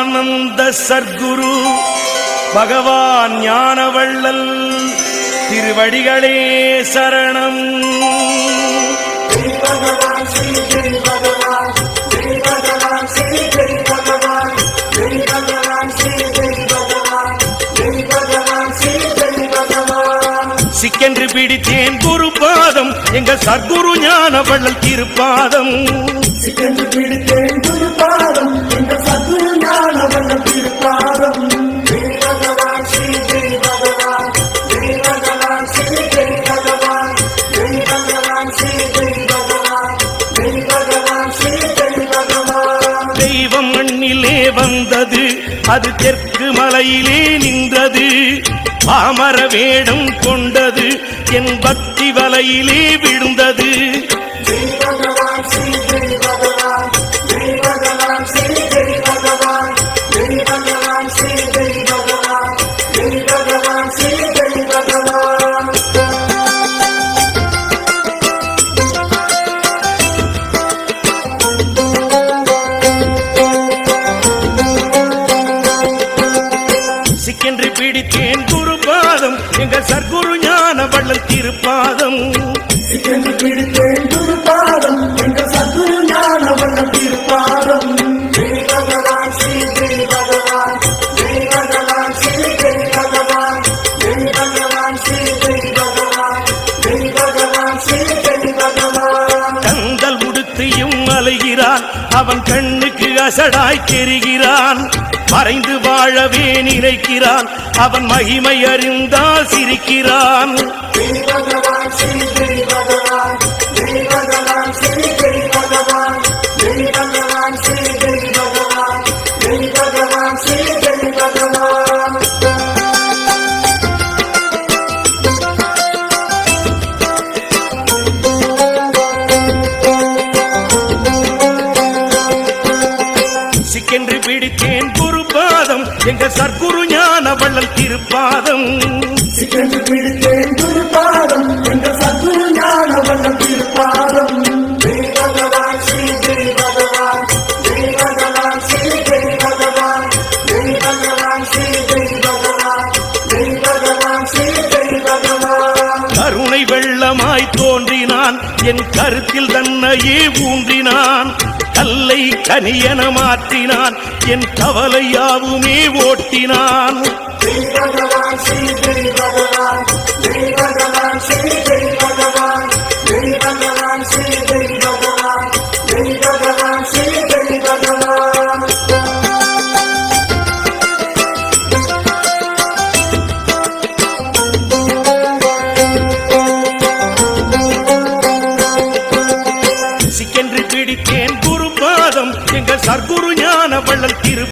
ஆனந்த சர்க்குரு பகவான் ஞானவள்ளல் திருவடிகளே சரணம். சிக்கென்று பிடித்தேன் குரு பாதம் எங்கள் சர்க்குரு ஞானவள்ளல் திருப்பாதம். சிக்கென்று பிடித்தேன் குரு பாதம் எங்கள் சர்க்குரு ஞானவள்ளல் திருப்பாதம். தெய்வம் மண்ணிலே வந்தது அது தெற்கு மலையிலே நின்றது. பாமர வேடம் கொண்டது என் பக்தி வலையிலே விழுந்தது. சிக்கென்று பிடித்தேன் குரு பாதம் எங்கள் சர்க்குரு ஞானவள்ளல் திருப்பாதம். சிக்கென்று பிடித்தேன் குரு பாதம் எங்கள் சர்க்குரு ஞானவள்ளல் திருப்பாதம். கந்தல் உடுத்தியும் அலைகிறான் அவன் கண்ணுக்கு அசடாய் தெரிகிறான். மறைந்து வாழவே நினைக்கிறான் அவன் மகிமை அறிந்தால் சிரிக்கிறான். சிக்கென்று பிடித்தேன் குரு பாதம் எங்கள் சர்க்குரு ஞானவள்ளல் திருப்பாதம். சிக்கென்று பிடித்தேன் குரு பாதம் எங்கள் சர்க்குரு ஞானவள்ளல் திருப்பாதம். கருணை வெள்ளமாய் தோன்றினான் என் கருத்தில் தன்னையே ஊன்றினான். கல்லை கனியன மாற்றினான் என் கவலையாவுமே ஓட்டினான். சிக்கென்று பிடித்தேன் குரு பாதம் எங்கள் சர்க்குரு ஞானவள்ளல் திரு